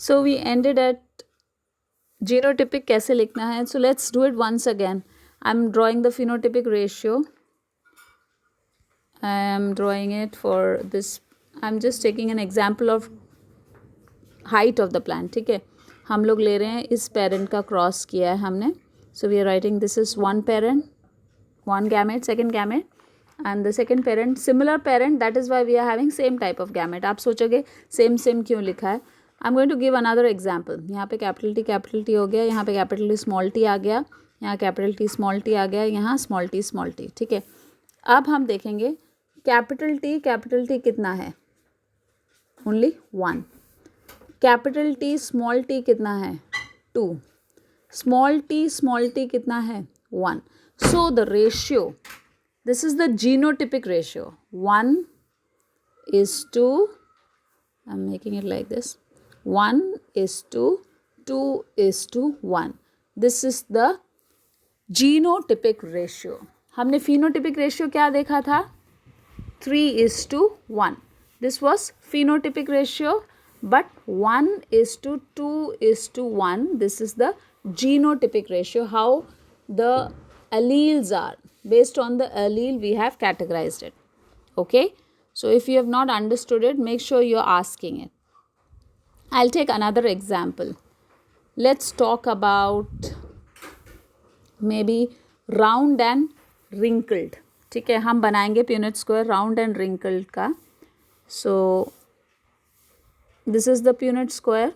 So we ended at genotypic कैसे लिखना है. So let's do it once again. I'm drawing the phenotypic ratio. I am drawing it for this. I'm just taking an example of height of the plant. ठीक है, हम लोग ले रहे हैं इस parent का cross किया है हमने. So we are writing this is one parent, one gamete, second gamete, and the second parent similar parent. That is why we are having same type of gamete. आप सोचोगे same क्यों लिखा है. I'm going to give another example. यहाँ पे capital T हो गया, यहाँ पे capital T small t आ गया, यहाँ capital T small t आ गया, यहाँ small t. ठीक है, अब हम देखेंगे capital T कितना है. Only 1. capital T small t कितना है. 2. small t कितना है. 1. So the ratio, this is the genotypic ratio. 1 is to, I'm making it like this, 1 is to 2 is to 1. This is the genotypic ratio. हमने phenotypic ratio क्या देखा था. 3 is to 1. This was phenotypic ratio, but 1 is to 2 is to 1. This is the genotypic ratio, how the alleles are. Based on the allele we have categorized it. Okay, so if you have not understood it, make sure you are asking it. I'll take another example. Let's talk about maybe round and wrinkled. ठीक है, हम बनाएंगे Punnett square round and wrinkled का. So this is the Punnett square.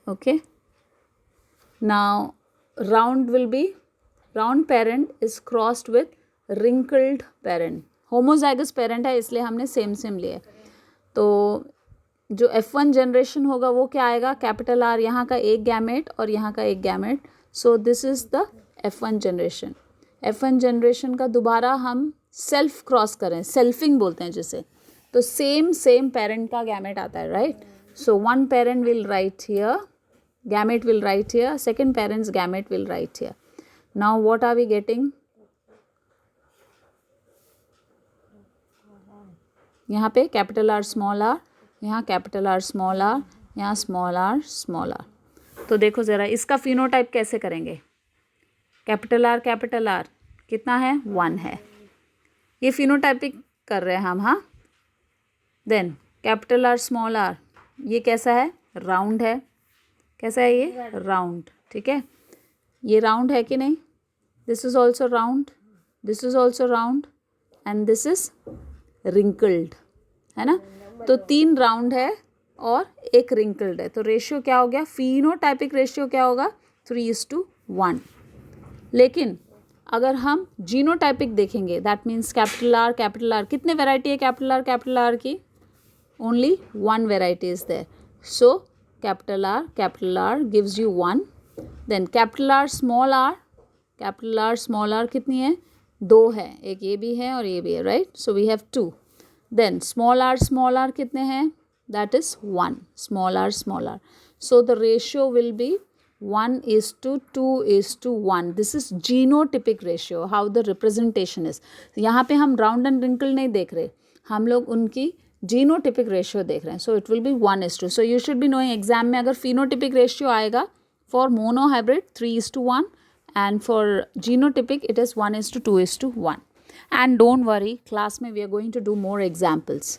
Okay, now round parent is crossed with wrinkled parent. homozygous parent है इसलिए हमने same लिए. तो जो F1 जनरेशन होगा वो क्या आएगा. कैपिटल R यहाँ का एक गैमेट और यहाँ का एक gamete. So this is the F1 generation. F1 generation का दोबारा हम सेल्फ क्रॉस करें, सेल्फिंग बोलते हैं जिसे, तो सेम पेरेंट का गैमेट आता है, right. So one parent will right here, gamete will right here, second parents gamete will right here. Now what are we getting. यहाँ पे कैपिटल R स्मॉल r, यहाँ कैपिटल R स्मॉल r, यहाँ small r. तो देखो ज़रा इसका phenotype कैसे करेंगे. कैपिटल R कितना है. 1 है. ये फिनोटाइपिक कर रहे हैं हम. हाँ, then capital R small r, ये कैसा है. राउंड है. कैसा है ये. राउंड. ठीक है, ये राउंड है कि नहीं. This is also round, this is also round and this is wrinkled, है ना. तो 3 राउंड है और एक रिंकल्ड है. तो रेशियो क्या हो गया. फिनोटाइपिक रेशियो क्या होगा. 3:1. लेकिन अगर हम जीनोटाइपिक देखेंगे, दैट मीन्स कैपिटल आर कितने वेराइटी है कैपिटल आर की. Only 1 variety is there. So capital R gives you 1. Then capital R small R कितनी है. 2 है. एक ये भी है और ये भी है, right. So we have 2. Then small R कितने हैं. That is 1. Small R. So the ratio will be 1:2:1. This is genotypic ratio, how the representation is. यहाँ पे हम राउंड एंड रिंकल नहीं देख रहे, हम लोग उनकी जीनोटिपिक रेशियो देख रहे हैं. So it will be 1:2. So you should be knowing exam में अगर फिनोटिपिक रेशियो आएगा for monohybrid 3:1 and for genotypic it is 1:2:1. And don't worry, class में we are going to do more examples.